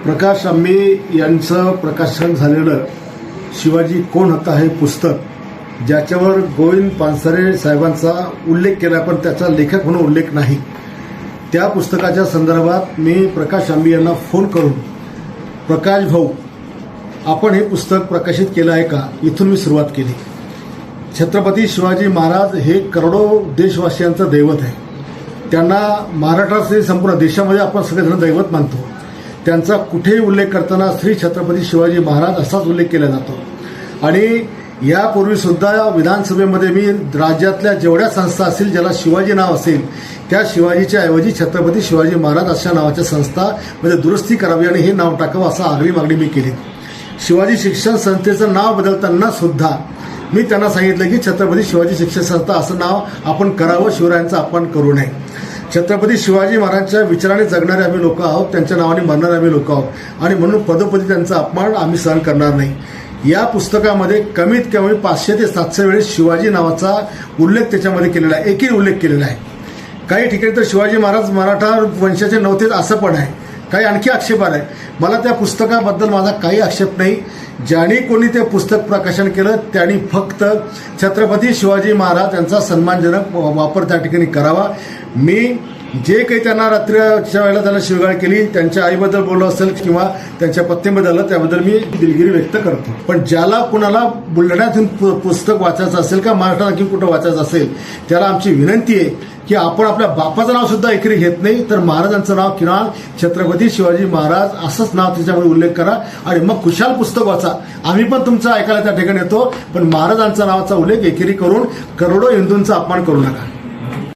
प्रकाश आंबे यांचं प्रकाशन झालेलं शिवाजी कोण होता हे पुस्तक, ज्याच्यावर गोविंद पानसरे साहेबांचा उल्लेख केला पण त्याचा लेखक म्हणून उल्लेख नाही, त्या पुस्तकाच्या संदर्भात मी प्रकाश आंबे यांना फोन करून, प्रकाश भाऊ आपण हे पुस्तक प्रकाशित केलं आहे का, इथून मी सुरुवात केली. छत्रपती शिवाजी महाराज हे करोडो देशवासियांचं दैवत आहे. त्यांना महाराष्ट्राचे संपूर्ण देशामध्ये आपण सगळेजण दैवत मानतो. त्यांचा कुठेही उल्लेख करताना श्री छत्रपती शिवाजी महाराज असाच उल्लेख केला जातो. आणि यापूर्वी सुद्धा विधानसभेमध्ये मी राज्यातल्या जेवढ्या संस्था असतील ज्याला शिवाजी नाव असेल त्या शिवाजीच्या ऐवजी छत्रपती शिवाजी महाराज अशा नावाच्या संस्थामध्ये दुरुस्ती करावी आणि हे नाव टाकावं असं आग्रही मागणी मी केली. शिवाजी शिक्षण संस्थेचं नाव बदलताना सुद्धा मी त्यांना सांगितलं की छत्रपती शिवाजी शिक्षण संस्था असं नाव आपण करावं, शिवरायांचा अपमान करू नये. छत्रपती शिवाजी महाराजांच्या विचाराने जगणारे आम्ही लोक आहोत, त्यांच्या नावाने मरणारे आम्ही लोक आहोत आणि म्हणून पदोपदी त्यांचा अपमान आम्ही सहन करणार नाही. या पुस्तकामध्ये कमीत कमी 500 ते 700 वेळेस शिवाजी नावाचा उल्लेख त्याच्यामध्ये केलेला आहे, एकही उल्लेख केलेला आहे. काही ठिकाणी तर शिवाजी महाराज मराठा वंशाचे नव्हते असं पण आहे, काही आणखी आक्षेप आहे. मला त्या पुस्तकाबद्दल माझा काही आक्षेप नाही. ज्यांनी कोणी ते पुस्तक प्रकाशन केलं त्यांनी फक्त छत्रपती शिवाजी महाराज यांचा सन्मानजनक वापर त्या ठिकाणी करावा. मी जे काही त्यांना रात्रीच्या वेळेला त्यांना शिवगाळ केली, त्यांच्या आईबद्दल बोललो असेल किंवा त्यांच्या पत्नीबद्दल, त्याबद्दल मी दिलगिरी व्यक्त करतो. पण ज्याला कुणाला बुलढाण्यातून पुस्तक वाचायचं असेल का महाराष्ट्रात आणखी कुठं वाचायचं असेल त्याला आमची विनंती आहे की आपण आपल्या बापाचं नाव सुद्धा एकरी घेत नाही तर महाराजांचं नाव किंवा छत्रपती शिवाजी महाराज असंच नाव त्याच्यामध्ये उल्लेख करा आणि मग खुशाल पुस्तक वाचा. आम्ही पण तुमचं ऐकायला त्या ठिकाणी येतो, पण महाराजांच्या नावाचा उल्लेख एकेरी करून करोडो हिंदूंचा अपमान करू नका.